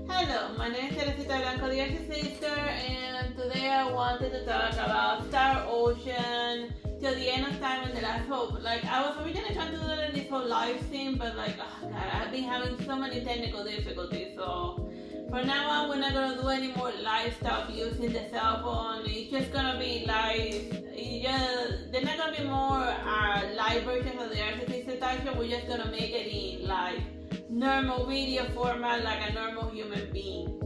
Hello, my name is Teresita Blanco, the Artsy Sister, and today I wanted to talk about Star Ocean till the end of time and the last hope. Like, I was originally trying to do this whole live stream, but like, oh god, I've been having so many technical difficulties, so for now on, we're not gonna do any more live stuff using the cell phone. It's just gonna be live. They're not gonna be more live versions of the Artsy Sister Talk Show. We're just gonna make it in like normal video format, like a normal human being.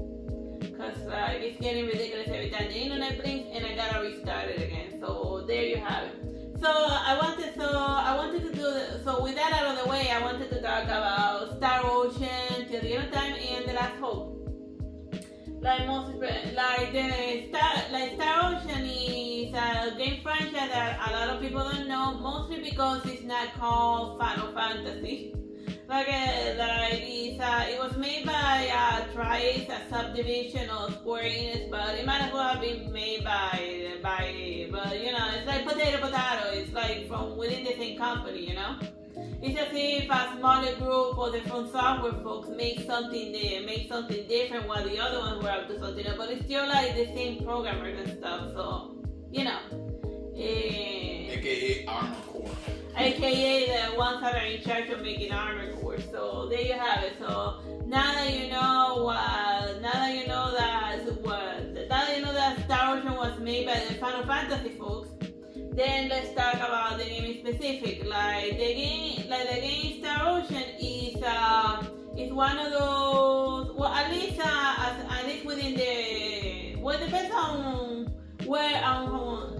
Cause it's getting ridiculous every time the internet blinks and I gotta restart it again. So there you have it. So I wanted to do so with that out of the way, I wanted to talk about Star Ocean till the end of time and the last hope. Star Ocean is a game franchise that a lot of people don't know, mostly because it's not called Final Fantasy. It was made by Triace, a subdivision of Square Enix, but it might as well have been made by, but you know, it's like potato. It's like from within the same company, you know. It's as if a smaller group or the From Software folks make something different while the other ones were up to something else, but it's still like the same programmers and stuff, so, you know. AKA Armor Core. AKA the ones that are in charge of making Armor Core. So there you have it. So now that you know that Star Ocean was made by the Final Fantasy folks, then let's talk about the game in specific. Like the game Star Ocean is one of those. Well, at least within the. Well, it depends on where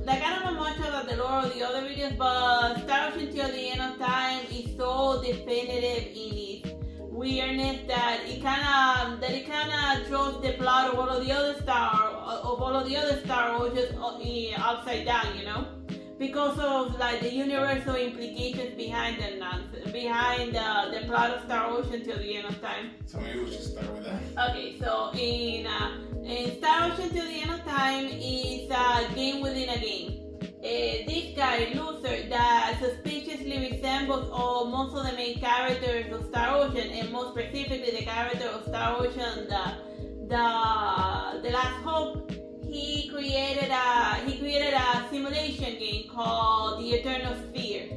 like I don't know much about the lore of the other videos, but Star Ocean till the end of time is so definitive in its weirdness that it kinda throws the plot of all of the other Star Oceans upside down, you know, because of like the universal implications behind the plot of Star Ocean till the end of time. So maybe we should start with that. Okay, so in Star Ocean till the end of time is a game within a game. This guy, Loser, that suspiciously resembles most of the main characters of Star Ocean, and most specifically the character of Star Ocean, the Last Hope. He created a simulation game called the Eternal Sphere,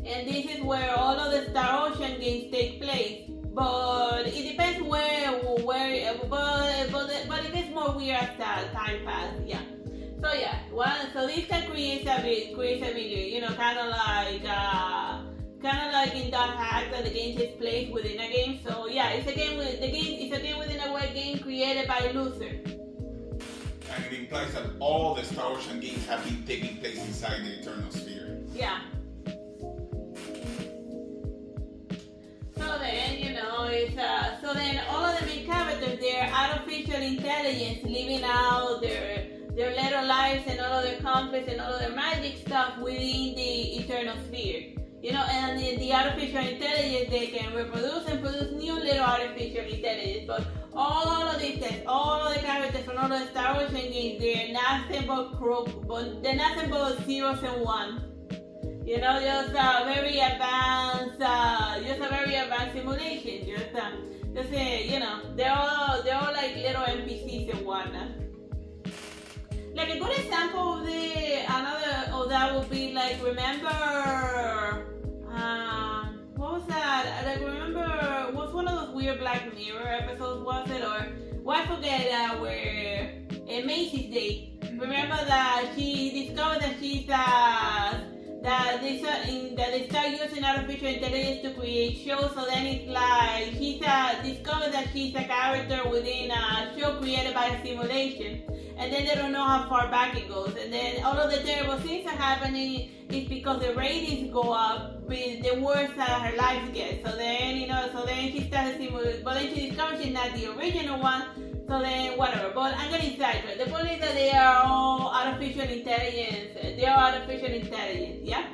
and this is where all of the Star Ocean games take place. But it depends where, but it gets more weird as time passes. Yeah. So yeah, so this guy creates a video, you know, kind of like in Dark Hack that the game takes place within a game. So yeah, it's a game within a web game created by Loser. And it implies that all the Star Ocean games have been taking place inside the Eternal Sphere. Yeah. So then, you know, so then all of the main characters, they're artificial intelligence living out their little lives and all of their conflicts and all of their magic stuff within the Eternal Sphere. You know, and the artificial intelligence, they can reproduce and produce new little artificial intelligence. But all of the characters from all the Star Ocean games, they're nothing but zeros and ones. You know, just a very advanced simulation. You know, they're all like little NPCs and whatnot. Like a good example of that would be like, remember, what was that? Like, remember, was one of those weird Black Mirror episodes, was it? Or, well, I forget, where Macy's Day. Remember that she discovered that they start using artificial intelligence to create shows. So then it's like she discovered that she's a character within a show created by a simulation, and then they don't know how far back it goes. And then all of the terrible things are happening is because the ratings go up with the worse that her life gets. So then, you know, she starts simulating, but then she discovers she's not the original one. So then, whatever. But I'm getting sidetracked. The point is that they are all artificial intelligence. They are artificial intelligence, yeah.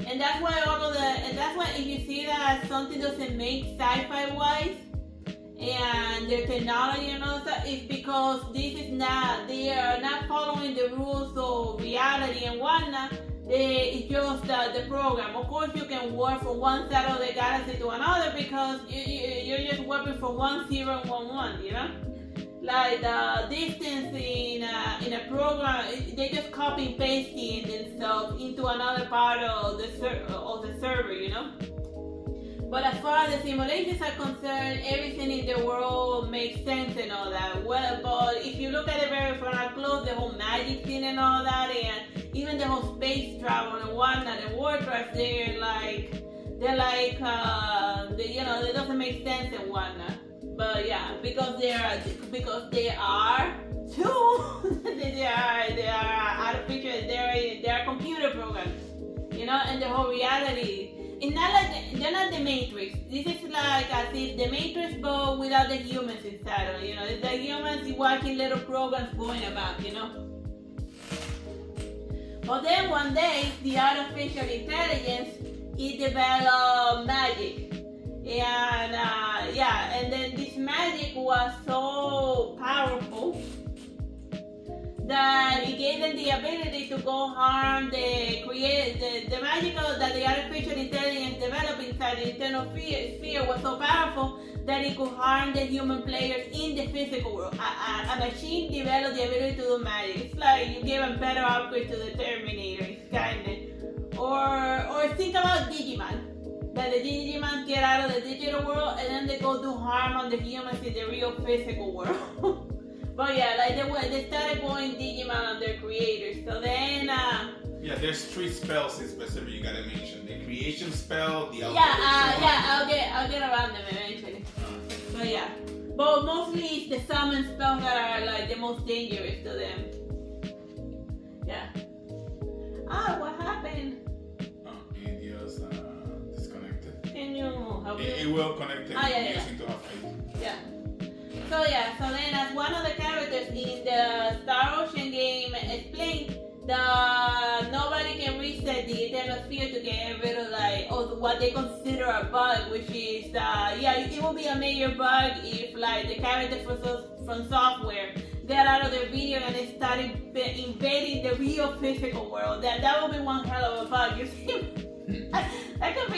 And that's why if you see that something doesn't make sci-fi wise, and their technology and all that, it's because they are not following the rules of reality and whatnot. It's just the program. Of course, you can work from one side of the galaxy to another because you're just working from 1, 0 and 1, 1, you know? like the distance in a program, they just copy and pasting themselves into another part of the server, you know. But as far as the simulations are concerned, everything in the world makes sense and all that. Well, but if you look at it very from up close, the whole magic thing and all that, and even the whole space travel and whatnot, and war drives, they doesn't make sense and whatnot. But yeah, because they are too, they are artificial, they are computer programs, you know, and the whole reality. It's not like they're not the Matrix. This is like as if the Matrix, but without the humans inside of it. You know, it's the humans watching little programs going about. You know. But then one day, the artificial intelligence it developed magic, and and then this magic was so powerful that it gave them the ability to go harm the magical that the artificial intelligence developed inside the internal sphere was so powerful that it could harm the human players in the physical world. A machine developed the ability to do magic. It's like you give a better upgrade to the Terminator, it's kinda. Or think about Digimon. That the Digimon get out of the digital world and then they go do harm on the humans in the real physical world. But yeah, like they started going Digimon on their creators. So then there's 3 spells in specific you gotta mention. The creation spell, the I'll get around them eventually. But yeah. But mostly it's the summon spells that are like the most dangerous to them. Yeah. What happened? It just disconnected. Can you help me? It will connect using to have faith. Yeah. So then as one of the characters in the Star Ocean game explained, nobody can reset the Eternal Sphere to get rid of what they consider a bug, which is it will be a major bug if like the characters from software get out of their video and they start invading the real physical world. That will be one hell of a bug. You see. That would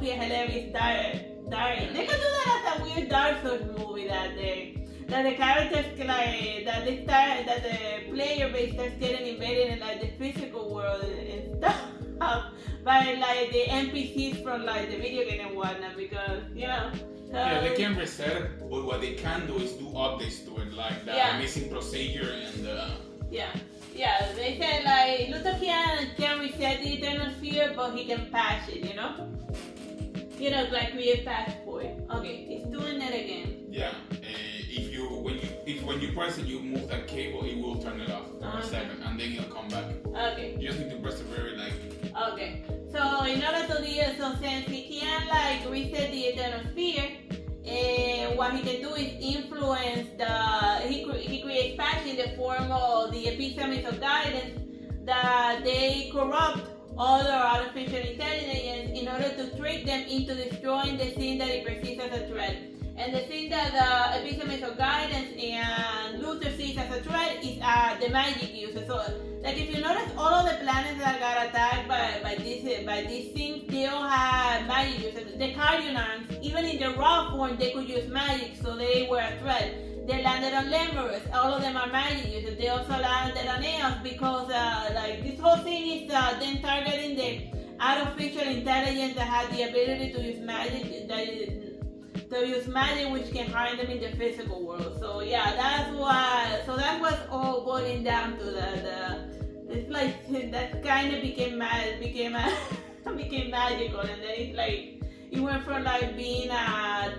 be a hilarious diet. They could do that as a weird Dark Souls movie that the characters that the player base starts getting invaded in like the physical world and stuff by like the NPCs from like the video game and whatnot, because you know. They can reset it, but what they can do is do updates to it, like the missing procedure and the. Yeah, they said like Luther can reset the Eternal Sphere, but he can patch it, you know? You know, like create patch for it. Okay, it's doing it again. Yeah, when you press it, you move that cable, it will turn it off for a second, and then it'll come back. Okay. You just need to press it very lightly. Okay, so in order to do it, so since he can't like reset the Eternal Sphere, what he can do is influence he creates patch in the form of the epiphanies of guidance that they corrupt other artificial intelligence in order to trick them into destroying the thing that it perceives as a threat. And the thing that the epiphanies of guidance and Luther sees as a threat is the magic user. So, like if you notice, all of the planets that got attacked by these things, they all have magic users. The Cardinals, even in the raw form, they could use magic, so they were a threat. They landed on Lemurus. All of them are magic users. They also landed on Eos because like this whole thing is them targeting the artificial intelligence that has the ability to use magic. Which can harm them in the physical world. So yeah, that's why. So that was all boiling down to it's like that kind of became magical, and then it's like it went from like being a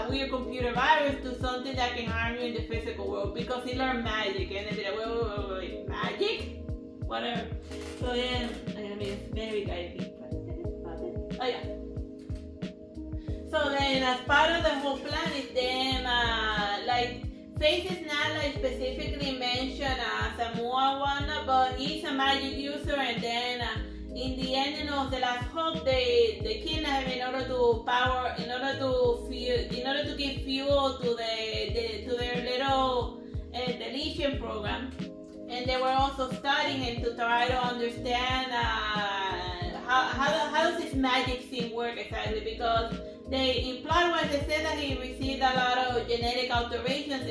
weird computer virus to something that can harm you in the physical world because it learned magic, and then wait, magic, whatever. So yeah, it's very guiding. Oh yeah. So then, as part of the whole plan is them, like, Faith is not like specifically mentioned as a one, but he's a magic user, and then in the ending of the last hope, they kidnap him in order to give fuel to their little deletion program, and they were also studying him to try to understand how does this magic thing work exactly, because implied was they said that he received a lot of genetic alterations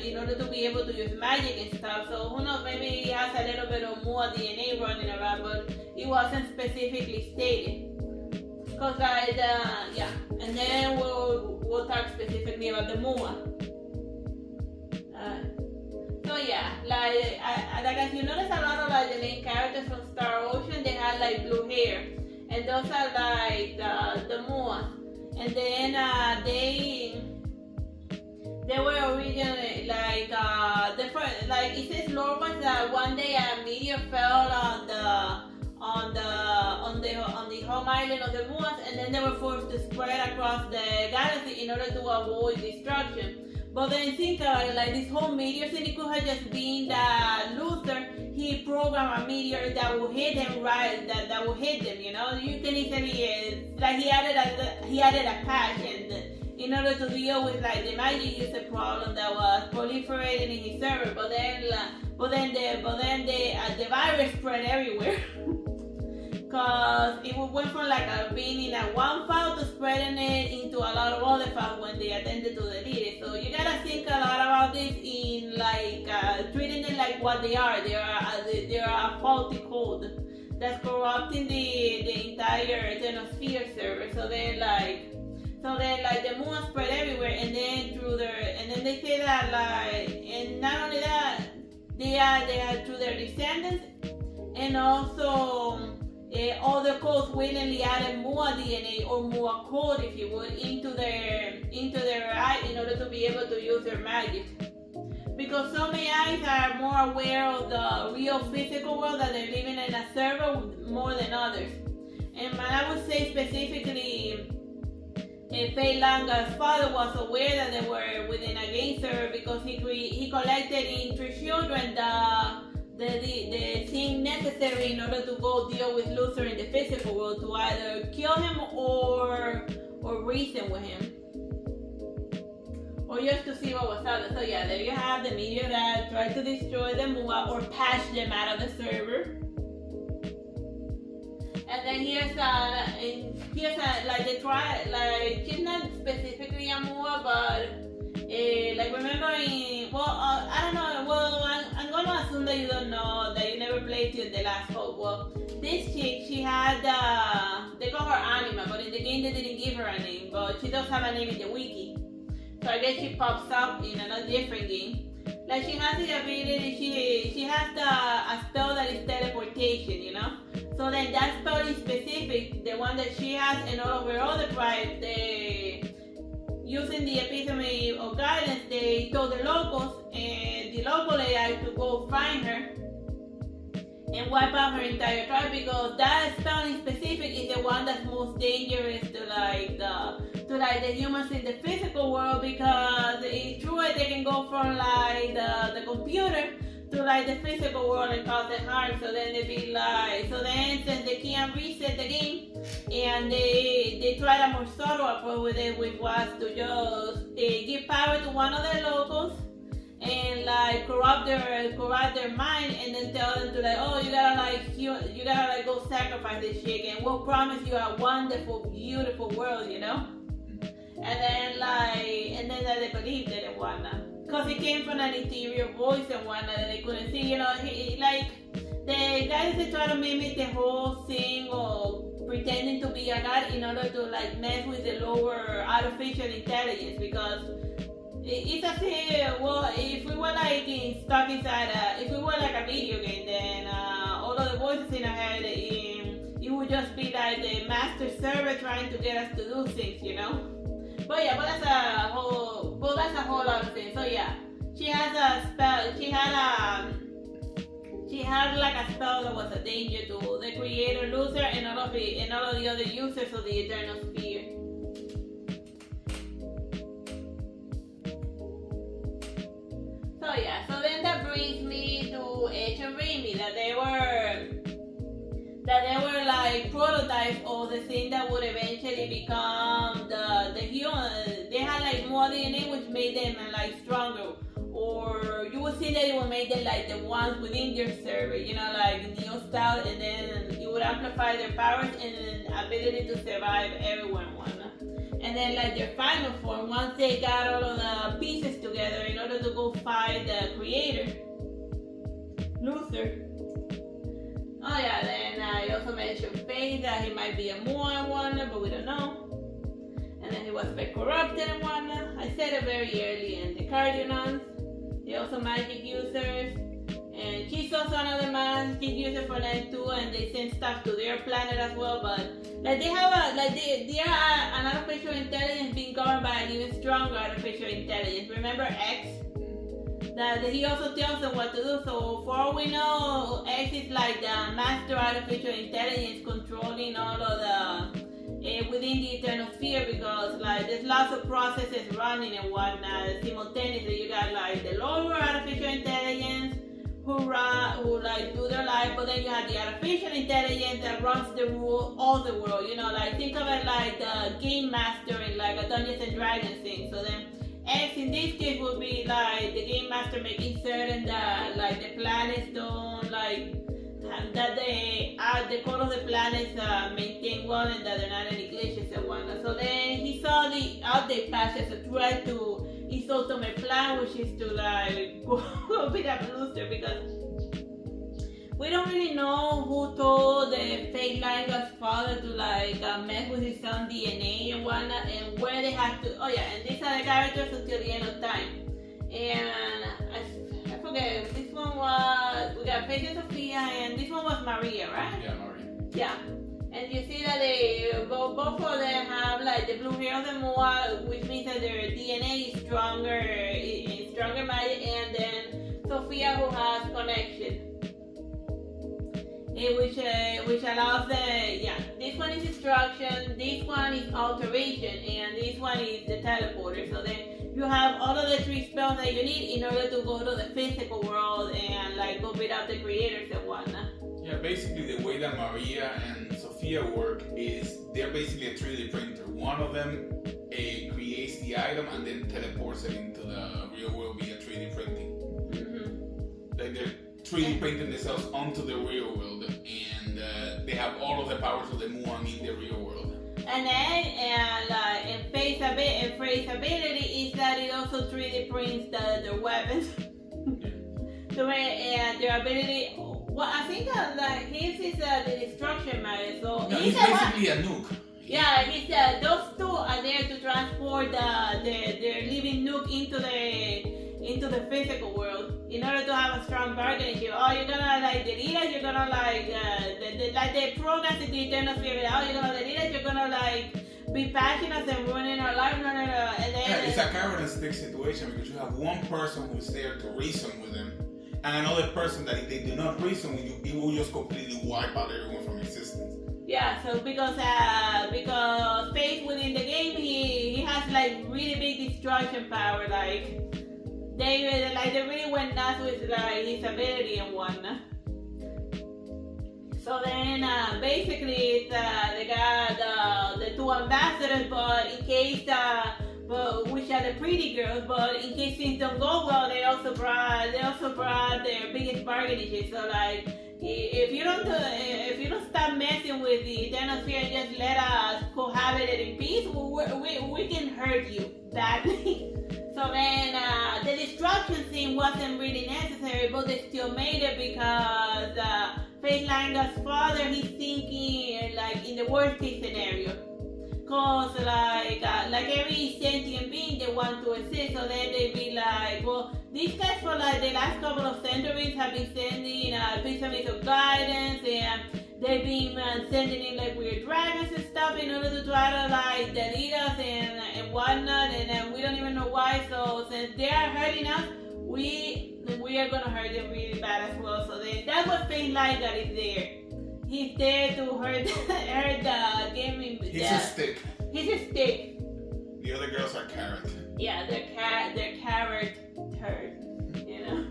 in order to be able to use magic and stuff. So who knows, maybe he has a little bit of more DNA running around, but it wasn't specifically stated. Cause yeah, and then we'll talk specifically about the Mua. So yeah, like as you notice, a lot of like the main characters from Star Ocean, they had like blue hair, and those are like the Mua. And then they were originally like the first, like it says lore was that one day a meteor fell on the home island of the Moas, and then they were forced to spread across the galaxy in order to avoid destruction. But then think about it, like this whole meteor thing, it could have just been that Luther, he programmed a meteor that will hit them that will hit them, you know? You can easily, like he added a patch, and in order to deal with like the magic user problem that was proliferating in his server, but then the virus spread everywhere. Because it went from like being in a one file to spreading it into a lot of other files when they attempted to delete it. So you gotta think a lot about this in like treating them like what they are. They are a faulty code that's corrupting the entire Xenosphere server. So then like the moon spread everywhere, and then they say that like, and not only that, they are through their descendants, and also other codes willingly added Mua DNA or Mua code, if you would, into their AI in order to be able to use their magic. Because some AIs are more aware of the real physical world that they're living in a server more than others. And I would say specifically, Fei Langa's father was aware that they were within a game server because he collected in 3 children the thing necessary in order to go deal with Luther in the physical world, to either kill him or reason with him, or just to see what was out there. So yeah, there you have the meteor that tried to destroy the Mua or patch them out of the server. And then here's like they try, like she's not specifically a Mua, but like remember I don't know, well I'm gonna assume that you don't know, that you never played till the last hope. Well, this chick, she had they call her Anima, but in the game they didn't give her a name, but she does have a name in the wiki. So I guess she pops up in a different game. Like she has the ability, she has a spell that is teleportation, you know? So then that spell is specific, the one that she has, and all of her other tribes, using the epitome of guidance, they told the locals and the local AI to go find her and wipe out her entire tribe, because that spell in specific is the one that's most dangerous to the humans in the physical world, because through it they can go from like the computer to like the physical world and cause them harm. So then they be like, so then since they can't reset the game, and they tried a more subtle approach with it, which was to just give power to one of their locals and like corrupt their mind, and then tell them to like, oh, you gotta go sacrifice this chick, and we'll promise you a wonderful, beautiful world, you know. And then that they believed it and whatnot, because it came from an interior voice and whatnot that they couldn't see, you know. Like the guys that try to mimic the whole thing of pretending to be a god in order to like mess with the lower artificial intelligence, because it's as if, well, if we were like stuck inside if we were like a video game, then all of the voices in our head, it would just be like the master server trying to get us to do things, you know. But yeah, that's a whole lot of things. So yeah, she has a spell. She had like a spell that was a danger to the creator Luther and all of the other users of the Eternal Sphere. So yeah, so then that brings me to Edge and Remy, that they were like prototypes of the thing that would eventually become the human. They had like more DNA, which made them like stronger, or you would see that it would make them like the ones within their server, you know, like Neo style, and then it would amplify their powers and ability to survive everyone. And then like their final form, once they got all of the pieces together in order to go fight the creator, Luther. Oh yeah, then I also mentioned Faith, that he might be a Moa and whatnot, but we don't know. And then he was a bit corrupted and whatnot. I said it very early. And the Cardinals, they're also magic users. And she's also another magic user for them too, and they send stuff to their planet as well. But like they have they are an artificial intelligence being governed by an even stronger artificial intelligence. Remember X? That he also tells them what to do. So for all we know, X is like the master artificial intelligence controlling all of the within the eternal sphere, because like there's lots of processes running and whatnot simultaneously. You got like the lower artificial intelligence who like do their life, but then you have the artificial intelligence that runs the world. You know, like think of it like the game master in like a Dungeons and Dragons thing. So then X in this case would be like the game master making certain that like the planets don't like that the core of the planets maintain well and that there are not any glitches and whatnot. So then he saw the update patch as a threat to his ultimate plan, which is to like go beat up Luther, because we don't really know who told the fake Langa's father to like mess with his son's DNA and whatnot, and where they have to. Oh yeah, and these are the characters until the end of time. And I forget, this one was, we got Faith and Sophia, and this one was Maria, right? Yeah, Maria. Yeah. And you see that they both of them have like the blue hair of the Moa, which means that their DNA is stronger magic, and then Sophia who has connection. Which allows this one is destruction, this one is alteration, and this one is the teleporter. So then you have all of the 3 spells that you need in order to go to the physical world and like go beat up the creators and whatnot. Yeah, basically the way that Maria and Sophia work is they're basically a 3D printer. One of them creates the item and then teleports it into the real world via 3D printing. Mm-hmm. Like they're 3D printing themselves onto the real world, and they have all of the powers of the Muan in the real world. And then, Faith's ability is that it also 3D prints their weapons. Yeah. Their ability. Well, I think that his is the destruction matter. So no, he's basically a nuke. Yeah, those two are there to transport their living nuke into the physical world in order to have a strong bargaining chip. Oh, you're gonna like delete us, you're gonna like the programs in the eternal sphere. Oh, you're gonna delete us, you're gonna like be patching us and ruining our life. No. And then yeah, it's a carrot and stick situation, because you have one person who's there to reason with them, and another person that if they do not reason with you, it will just completely wipe out everyone from existence. Yeah, so because Faith within the game, he has like really big destruction power. Like they really went nuts with like his ability and whatnot. So then basically they got the 2 ambassadors, but in case which are the pretty girls, but in case things don't go well, they also brought their biggest bargaining chip. So like if you don't stop messing with the eternal sphere and just let us cohabitate in peace, we can hurt you badly. So then the destruction scene wasn't really necessary, but they still made it because Faith Langa's father, he's thinking like in the worst case scenario. Cause like every sentient being, they want to exist. So then they be like, well, these guys for like the last couple of centuries have been sending pieces of guidance, and they've been sending in like weird dragons and stuff in order to try to like delete us and whatnot, and we don't even know why. So since they are hurting us, we are gonna hurt them really bad as well. So then that's what Faith Langa is there. He's there to hurt the gaming. He's a stick. He's a stick. The other girls are carrot. Yeah, they're carrot turd. You know.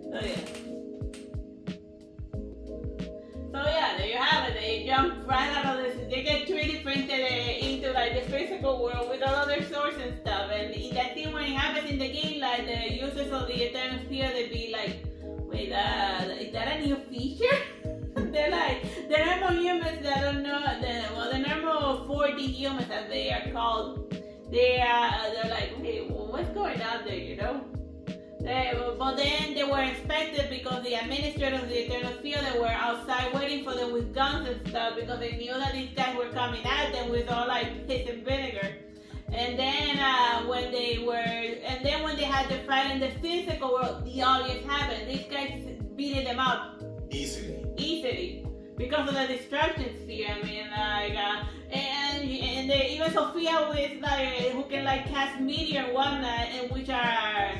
So yeah. So yeah, there you have it. They jump right out of this. They get 3D printed into like the physical world with all of their swords and stuff. And in that thing, when it happens in the game, like the users of the Eternal Sphere, they be like, wait, is that a new feature? They're normal humans that don't know, the normal 4D 40 humans, as they are called. They're like, hey, what's going on there, you know? But then they were expected because the administrators of the Eternal Sphere, they were outside waiting for them with guns and stuff because they knew that these guys were coming at them with all like piss and vinegar. And then when they had the fight in the physical world, the obvious happened. These guys beating them up easily because of the destruction sphere. I mean, like, and they, even Sophia with like who can like cast meteor and whatnot, and which are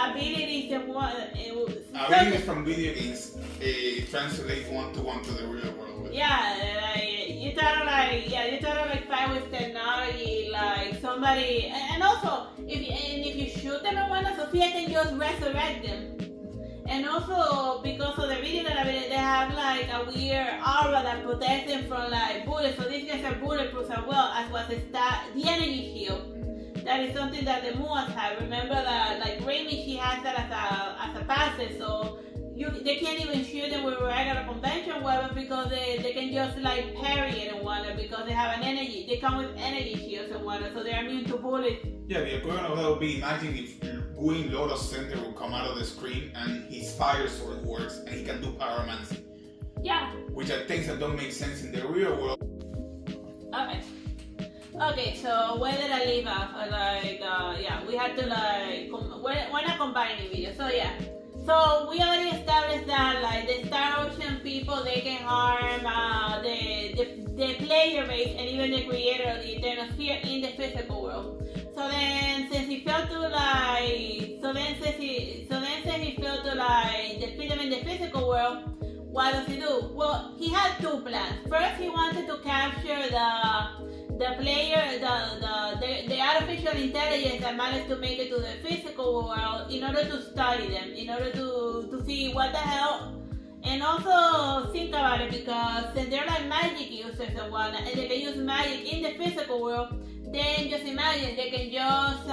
abilities and what. Abilities from video games translate one-to-one to the real world. Yeah, you try to like fight with technology, like somebody, and also if you shoot them and whatnot, Sophia can just resurrect them. And also because of the video game ability, they have like a weird aura that protects them from like bullets. So these guys are bulletproof as well, as was the energy shield. That is something that the Muans have. Remember that like Raimi, she has that as a passive, so they can't even shoot them with regular convention weapons because they can just like parry it and whatnot because they have an energy. They come with energy shields and whatnot, so they're immune to bullets. Yeah, the equivalent of that would be, imagine if Gwyn Lotus Center will come out of the screen and his fire sword works and he can do pyromancy. Yeah. Which are things that don't make sense in the real world. Okay, so where did I leave off? We had to like, we're not combining videos, so yeah. So we already established that like the Star Ocean people, they can harm the player base and even the creator of the Eternal Sphere in the physical world. So then since he failed to defeat them in the physical world, what does he do? Well, he had two plans. First, he wanted to capture the player, the artificial intelligence that managed to make it to the physical world in order to study them, in order to see what the hell. And also think about it, because since they're like magic users and whatnot, and they can use magic in the physical world, then just imagine they can just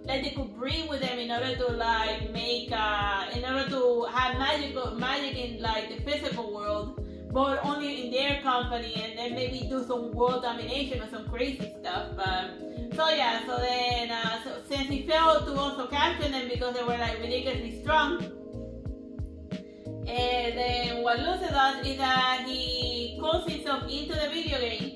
like they could breed with them in order to like make in order to have magic in like the physical world, but only in their company, and then maybe do some world domination or some crazy stuff. So since he failed to also capture them because they were like ridiculously strong, and then what Lucy does is that he calls himself into the video game,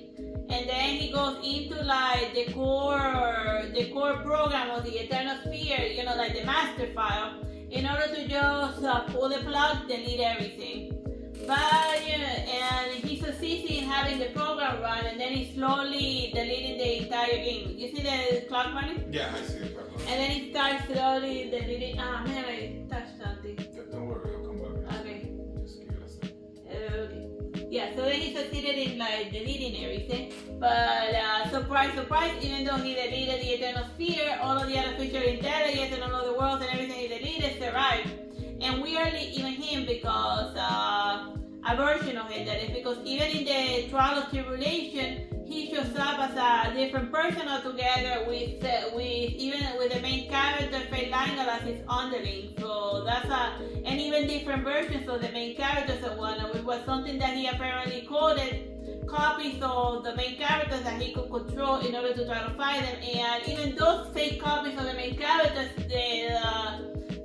and then he goes into like the core program of the Eternal Sphere, you know, like the master file, in order to just pull the plug, delete everything. But and he succeeds in having the program run, and then he's slowly deleting the entire game. You see the clock running? Yeah, I see the clock running. And then he starts slowly deleting. Ah man, I touched something. Don't worry, I'll come back. Okay. Just give it a second. Okay. Yeah, so then he succeeded in like deleting everything. But surprise, surprise, even though he deleted the Eternal Sphere, all of the artificial intelligence and all of the worlds and everything he deleted survived. And weirdly, even him, because a version of him, that is, because even in the Trial of Tribulation, he shows up as a different person altogether, with the main character Faye Langal as his underling. So that's and even different versions of the main characters and whatnot, which was something that he apparently coded copies of the main characters that he could control in order to try to fight them. And even those fake copies of the main characters,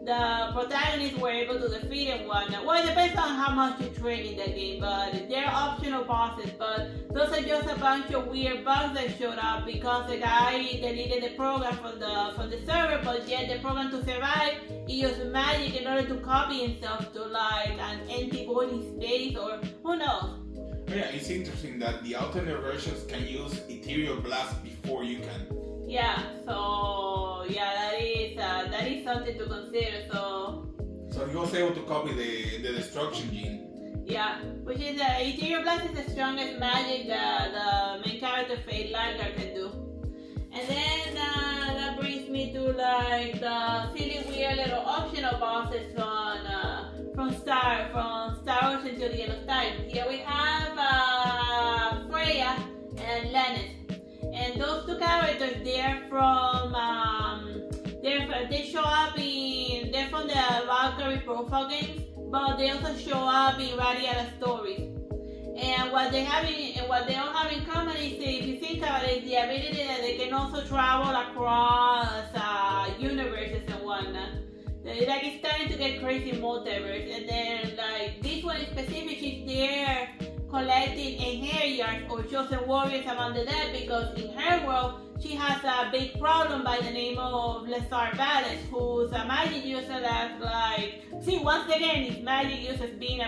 the protagonists were able to defeat and whatnot. Well, it depends on how much you train in the game, but they're optional bosses. But those are just a bunch of weird bugs that showed up because the guy deleted the program from the server, but yet the program to survive, he used magic in order to copy himself to like an empty void space, or who knows. Yeah, it's interesting that the alternate versions can use Ethereal Blast before you can. Yeah, so yeah, that is something to consider. So he was able to copy the destruction gene. Yeah, which is Ethereal Blast is the strongest magic that the main character Faye Langar can do. And then that brings me to like the silly weird little optional bosses from Star Ocean Till the End of Time. Here we have Freya and Lennis. And those two characters, they're from they're from the Valkyrie profile games, but they also show up in Radiata stories. And what they all have in common is, if you think about it, the ability that they can also travel across universes and whatnot. Like, it's starting to get crazy multiverse. And then, like, this one in specific, she's there collecting inheritors or chosen warriors among the dead, because in her world, she has a big problem by the name of Lesar Balance, who's a magic user that's like, see, once again, it's magic users being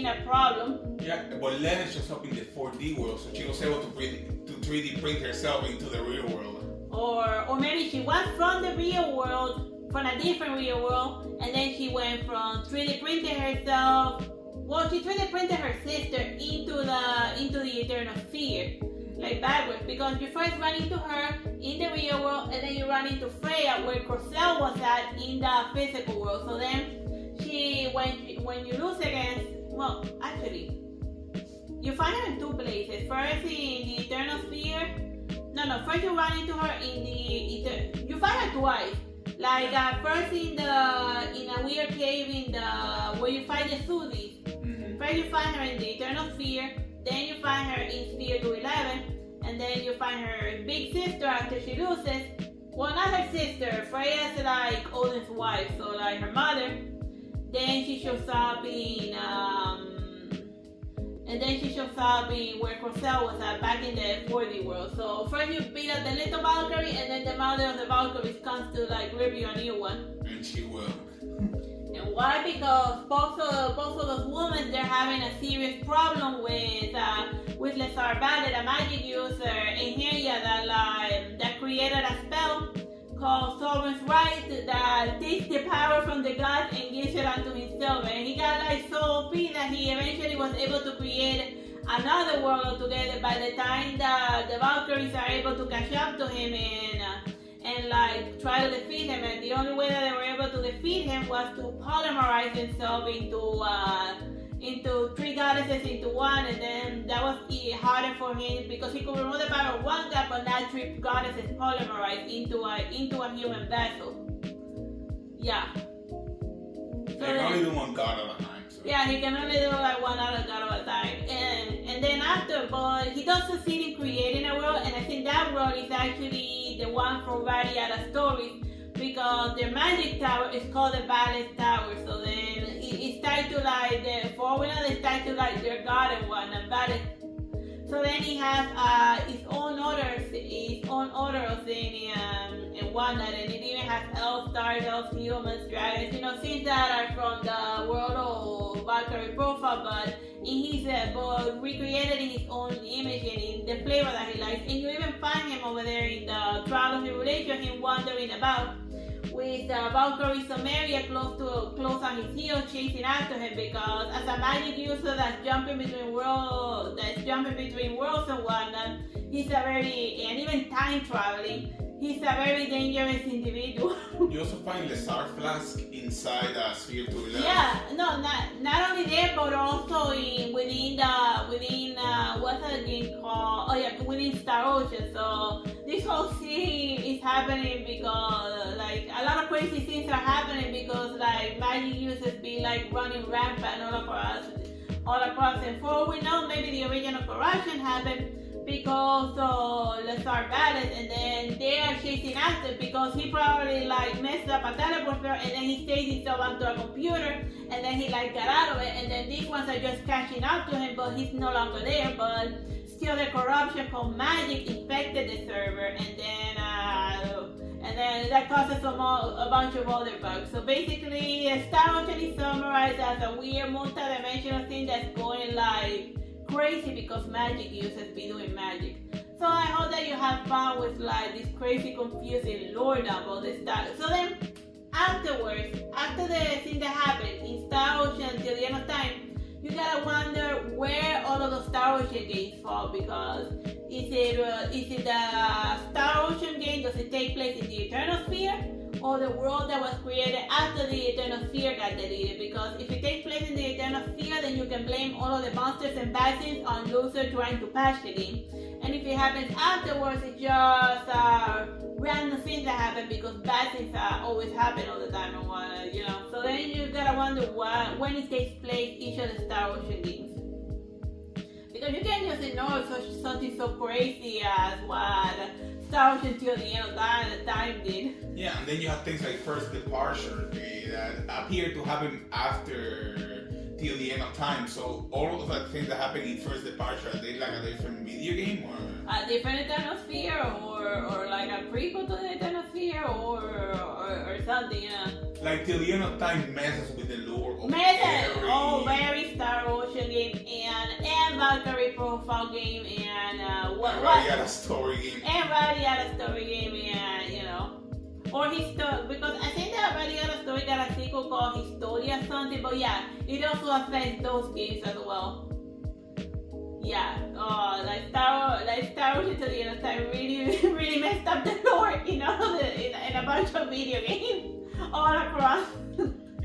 a problem. Yeah, but Len shows up in the 4D world, so she was able to 3D print herself into the real world. Or maybe she was from the real world, from a different real world, and then she went from 3D printing herself. Well, she 3D printed her sister into the Eternal Sphere, like backwards, because you first run into her in the real world, and then you run into Freya, where Corcel was at in the physical world. So then when you lose against, well, actually, you find her in two places. First in the Eternal Sphere. No, first you run into her in the you find her twice. Like first in a weird cave where you find the Sudis. First you find her in the Eternal Sphere, then you find her in Sphere 211, and then you find her big sister after she loses. Well, not her sister, Freya's like Odin's wife, so like her mother. Then she shows up in where Corcel was at, back in the 4D world. So first you beat up the little Valkyrie, and then the mother of the Valkyries comes to like rip you a new one. And she will. And why? Because both of those women, they're having a serious problem with Lesar Ballet, a magic user in here that created a spell called Sovereign's Right that takes the power from the gods and gives it unto himself. And he got like so OP that he eventually was able to create another world altogether by the time that the Valkyries are able to catch up to him and like try to defeat him. And the only way that they were able to defeat him was to polymerize himself into three goddesses into one, and then that was harder for him because he could remove the power of one god, but not three goddesses polymerized into a human vessel. Yeah. He can only do one god at a time. So. Yeah, he can only do like one other god at a time. And then after, but he does succeed in creating a world, and I think that world is actually the one from Variada Stories, because their magic tower is called the Balance Tower. So then it's tied to like the formula, it's tied to like their god and whatnot. Balance. So then he has his own order of thing and whatnot, and it even has elves, stars, elves, humans, dragons, things that are from the world of Valkyrie profile, but in his but recreated in his own image and in the flavor that he likes. And you even find him over there in the Trial of Tribulation, him wandering about with Valkyrie Samaria close on his heels, chasing after him, because as a magic user that's jumping between worlds and whatnot, he's and even time traveling, he's a very dangerous individual. You also find Lesar Flask inside Sphere 211. Yeah, no, not only there, but also within what's that game called? Oh yeah, within Star Ocean. So this whole scene is happening because like a lot of crazy things are happening because like magic users be like running rampant all across. And for we know, maybe the original corruption happened because of Lesar Balance, and then they are chasing after because he probably like messed up a teleporter, and then he stayed himself onto a computer, and then he like got out of it, and then these ones are just catching up to him, but he's no longer there. But still, the corruption called magic infected the server, and then that causes a bunch of other bugs. So basically, Star Ocean is summarized as a weird multi-dimensional thing that's going like crazy because magic users be doing magic. So I hope that you have fun with like this crazy confusing lore about this stuff. So then afterwards, after the thing that happened in Star Ocean till the end of time, you gotta wonder where all of those Star Ocean games fall, because is it the Star Ocean game, does it take place in the Eternal Sphere, or the world that was created after the Eternal Sphere got deleted? Because if it takes place in the Eternal Sphere, then you can blame all of the monsters and bad things on loser trying to patch the game. And if it happens afterwards, it's just random things that happen because bad things always happen all the time and whatnot, So then you gotta wonder when it takes place each of the Star Ocean games. because you can't just ignore something so crazy as what Star Wars Until the End of Time did. Yeah, and then you have things like First Departure that appear to happen after Till the End of Time. So all of the things that happen in First Departure, are they like a different video game or? A different Eternal Sphere or like a prequel to the Eternal Sphere or something, you know. Like Till the End of Time messes with the lore of very Star Ocean game and Valkyrie profile game and Radiata story game. And Radiata story game and you know. Or because I think that Radiata story got a sequel called Historia something, but yeah, it also affects those games as well. Yeah, like Star Wars Until the End of Time really messed up the lore, you know, in a bunch of video games all across.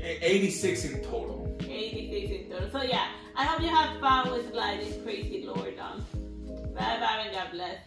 86 in total. 86 in total. So yeah, I hope you have fun with like this crazy lore done. Bye bye and God bless.